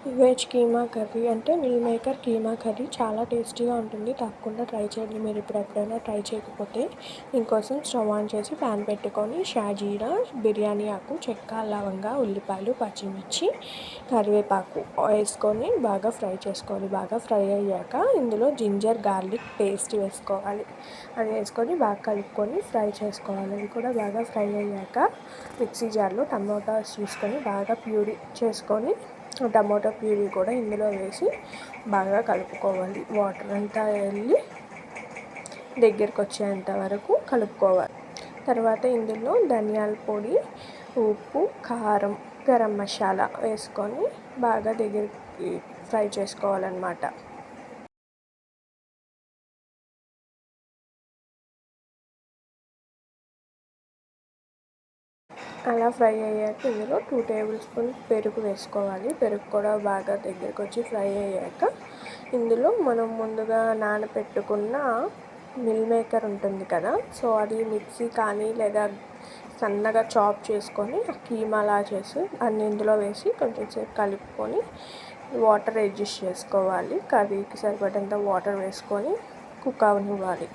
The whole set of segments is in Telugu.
వెజ్ కీమా కర్రీ అంటే మిల్ మేకర్ కీమా కర్రీ చాలా టేస్టీగా ఉంటుంది. తప్పకుండా ట్రై చేయండి. మీరు ఇప్పుడు ఎప్పుడైనా ట్రై చేయకపోతే దీనికోసం స్టవ్ ఆన్ చేసి ప్యాన్ పెట్టుకొని షాజీరా, బిర్యానీ ఆకు, చెక్క, లవంగా, ఉల్లిపాయలు, పచ్చిమిర్చి, కరివేపాకు వేసుకొని బాగా ఫ్రై చేసుకోవాలి. బాగా ఫ్రై అయ్యాక ఇందులో జింజర్ గార్లిక్ పేస్ట్ వేసుకోవాలి. అది వేసుకొని బాగా కలుపుకొని ఫ్రై చేసుకోవాలి. అది కూడా బాగా ఫ్రై అయ్యాక మిక్సీ జార్లో టమోటాస్ తీసుకొని బాగా ప్యూరీ చేసుకొని టమోటా ప్యూరీ కూడా ఇందులో వేసి బాగా కలుపుకోవాలి. వాటర్ అంతా వెళ్ళి దగ్గరికి వచ్చేంత వరకు కలుపుకోవాలి. తర్వాత ఇందులో ధనియాల పొడి, ఉప్పు, కారం, గరం మసాలా వేసుకొని బాగా దగ్గరికి ఫ్రై చేసుకోవాలన్నమాట. అలా ఫ్రై అయ్యాక ఇందులో 2 టేబుల్ స్పూన్ పెరుగు వేసుకోవాలి. పెరుగు కూడా బాగా దగ్గరికి వచ్చి ఫ్రై అయ్యాక ఇందులో మనం ముందుగా నానబెట్టుకున్న మిల్ మేకర్ ఉంటుంది కదా, సో అది మిక్సీ కానీ లేదా సన్నగా చాప్ చేసుకొని కీమాలా చేసి అన్ని ఇందులో వేసి కొంచెం సేపు కలుపుకొని వాటర్ అడ్జస్ట్ చేసుకోవాలి. కర్రీకి సరిపడంత వాటర్ వేసుకొని కుక్ అవనివ్వాలి.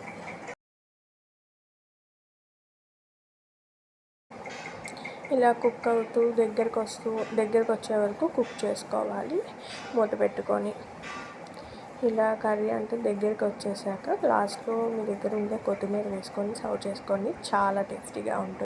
ఇలా కుక్ అవుతూ దగ్గరకు వచ్చే వరకు కుక్ చేసుకోవాలి మూత పెట్టుకొని. ఇలా కర్రీ అంటే దగ్గరికి వచ్చేసాక లాస్ట్లో మీ దగ్గర ఉండే కొత్తిమీర వేసుకొని సర్వ్ చేసుకోండి. చాలా టేస్టీగా ఉంటుంది.